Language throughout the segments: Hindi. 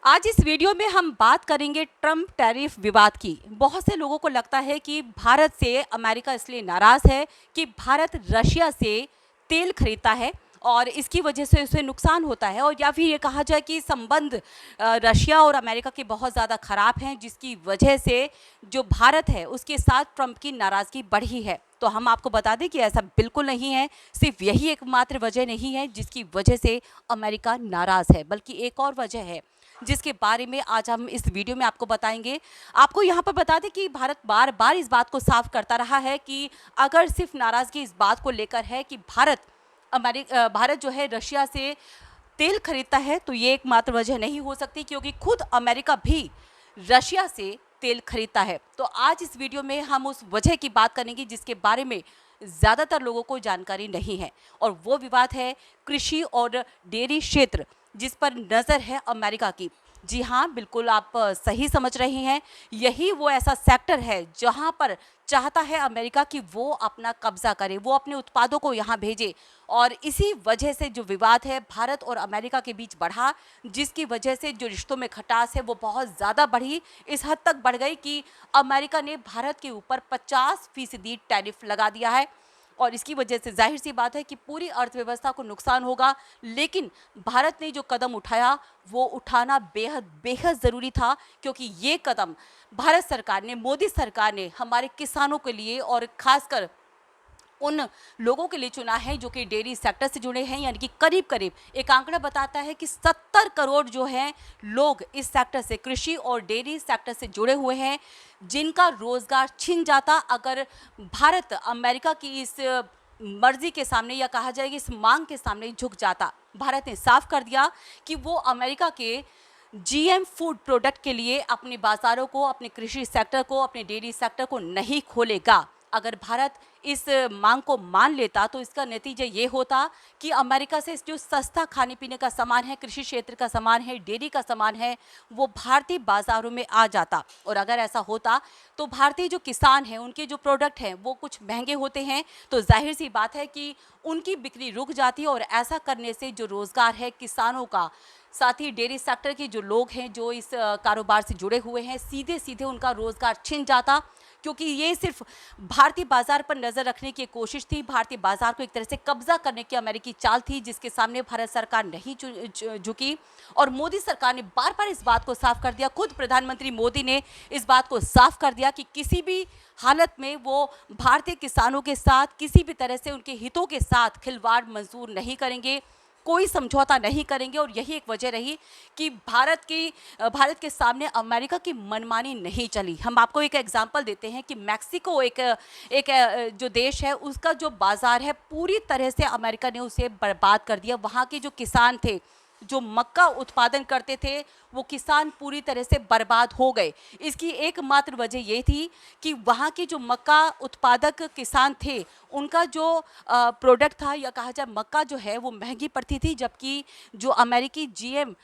आज इस वीडियो में हम बात करेंगे ट्रम्प टैरिफ विवाद की। बहुत से लोगों को लगता है कि भारत से अमेरिका इसलिए नाराज है कि भारत रशिया से तेल खरीदता है और इसकी वजह से उसे नुकसान होता है, और या फिर ये कहा जाए कि संबंध रशिया और अमेरिका के बहुत ज़्यादा ख़राब हैं, जिसकी वजह से जो भारत है उसके साथ ट्रम्प की नाराज़गी बढ़ी है। तो हम आपको बता दें कि ऐसा बिल्कुल नहीं है। सिर्फ यही एकमात्र वजह नहीं है जिसकी वजह से अमेरिका नाराज़ है, बल्कि एक और वजह है जिसके बारे में आज हम इस वीडियो में आपको बताएंगे। आपको यहाँ पर बता दें कि भारत बार बार इस बात को साफ करता रहा है कि अगर सिर्फ नाराज़गी इस बात को लेकर है कि भारत जो है रशिया से तेल खरीदता है, तो ये एकमात्र वजह नहीं हो सकती, क्योंकि खुद अमेरिका भी रशिया से तेल खरीदता है। तो आज इस वीडियो में हम उस वजह की बात करेंगे जिसके बारे में ज़्यादातर लोगों को जानकारी नहीं है, और वो विवाद है कृषि और डेयरी क्षेत्र, जिस पर नज़र है अमेरिका की। जी हाँ, बिल्कुल आप सही समझ रहे हैं। यही वो ऐसा सेक्टर है जहाँ पर चाहता है अमेरिका कि वो अपना कब्जा करे, वो अपने उत्पादों को यहाँ भेजे, और इसी वजह से जो विवाद है भारत और अमेरिका के बीच बढ़ा, जिसकी वजह से जो रिश्तों में खटास है वो बहुत ज़्यादा बढ़ी। इस हद तक बढ़ गई कि अमेरिका ने भारत के ऊपर 50% टैरिफ लगा दिया है, और इसकी वजह से जाहिर सी बात है कि पूरी अर्थव्यवस्था को नुकसान होगा। लेकिन भारत ने जो कदम उठाया वो उठाना बेहद बेहद ज़रूरी था, क्योंकि ये कदम भारत सरकार ने, मोदी सरकार ने हमारे किसानों के लिए और ख़ासकर उन लोगों के लिए चुना है जो कि डेयरी सेक्टर से जुड़े हैं। यानी कि करीब करीब एक आंकड़ा बताता है कि 70 करोड़ जो हैं लोग इस सेक्टर से, कृषि और डेयरी सेक्टर से जुड़े हुए हैं, जिनका रोजगार छिन जाता अगर भारत अमेरिका की इस मर्जी के सामने, या कहा जाए कि इस मांग के सामने झुक जाता। भारत ने साफ कर दिया कि वो अमेरिका के जीएम फूड प्रोडक्ट के लिए अपने बाजारों को, अपने कृषि सेक्टर को, अपने डेयरी सेक्टर को नहीं खोलेगा। अगर भारत इस मांग को मान लेता तो इसका नतीजा ये होता कि अमेरिका से जो सस्ता खाने पीने का सामान है, कृषि क्षेत्र का सामान है, डेयरी का सामान है, वो भारतीय बाजारों में आ जाता। और अगर ऐसा होता तो भारतीय जो किसान हैं, उनके जो प्रोडक्ट हैं वो कुछ महंगे होते हैं, तो जाहिर सी बात है कि उनकी बिक्री रुक जाती, और ऐसा करने से जो रोज़गार है किसानों का, साथ ही डेयरी सेक्टर के जो लोग हैं जो इस कारोबार से जुड़े हुए हैं, सीधे सीधे उनका रोज़गार छिन जाता। क्योंकि ये सिर्फ भारतीय बाजार पर नज़र रखने की कोशिश थी, भारतीय बाजार को एक तरह से कब्जा करने की अमेरिकी चाल थी, जिसके सामने भारत सरकार नहीं झुकी। और मोदी सरकार ने बार बार इस बात को साफ कर दिया, खुद प्रधानमंत्री मोदी ने इस बात को साफ कर दिया कि किसी भी हालत में वो भारतीय किसानों के साथ, किसी भी तरह से उनके हितों के साथ खिलवाड़ मंजूर नहीं करेंगे, कोई समझौता नहीं करेंगे। और यही एक वजह रही कि भारत के सामने अमेरिका की मनमानी नहीं चली। हम आपको एक एग्जांपल देते हैं कि मैक्सिको एक जो देश है, उसका जो बाज़ार है पूरी तरह से अमेरिका ने उसे बर्बाद कर दिया। वहाँ के जो किसान थे, जो मक्का उत्पादन करते थे, वो किसान पूरी तरह से बर्बाद हो गए। इसकी एकमात्र वजह ये थी कि वहाँ के जो मक्का उत्पादक किसान थे, उनका जो प्रोडक्ट था, या कहा जाए मक्का जो है वो महंगी पड़ती थी, जबकि जो अमेरिकी जीएम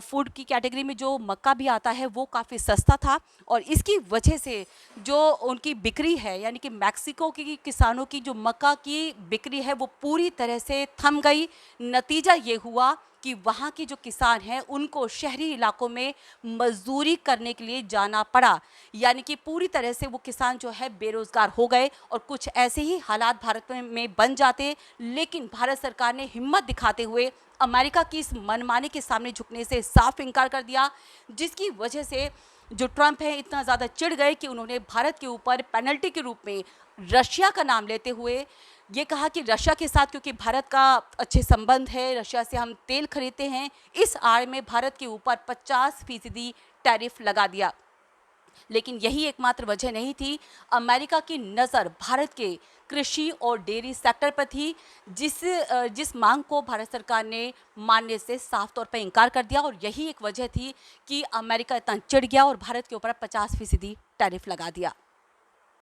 फूड की कैटेगरी में जो मक्का भी आता है वो काफ़ी सस्ता था। और इसकी वजह से जो उनकी बिक्री है, यानी कि मैक्सिको की किसानों की जो मक्का की बिक्री है वो पूरी तरह से थम गई। नतीजा ये हुआ कि वहाँ के जो किसान हैं उनको शहरी इलाकों में मजदूरी करने के लिए जाना पड़ा। यानी कि पूरी तरह से वो किसान जो है बेरोजगार हो गए, और कुछ ऐसे ही हालात भारत में बन जाते। लेकिन भारत सरकार ने हिम्मत दिखाते हुए अमेरिका की इस मनमानी के सामने झुकने से साफ इनकार कर दिया, जिसकी वजह से जो ट्रंप है इतना ज़्यादा चिढ़ गए कि उन्होंने भारत के ऊपर पेनल्टी के रूप में रशिया का नाम लेते हुए ये कहा कि रशिया के साथ, क्योंकि भारत का अच्छे संबंध है, रशिया से हम तेल खरीदते हैं, इस आड़ में भारत के ऊपर 50% टैरिफ लगा दिया। लेकिन यही एकमात्र वजह नहीं थी। अमेरिका की नज़र भारत के कृषि और डेयरी सेक्टर पर थी, जिस मांग को भारत सरकार ने मानने से साफ तौर पर इनकार कर दिया। और यही एक वजह थी कि अमेरिका इतना चिढ़ गया और भारत के ऊपर 50% टैरिफ लगा दिया।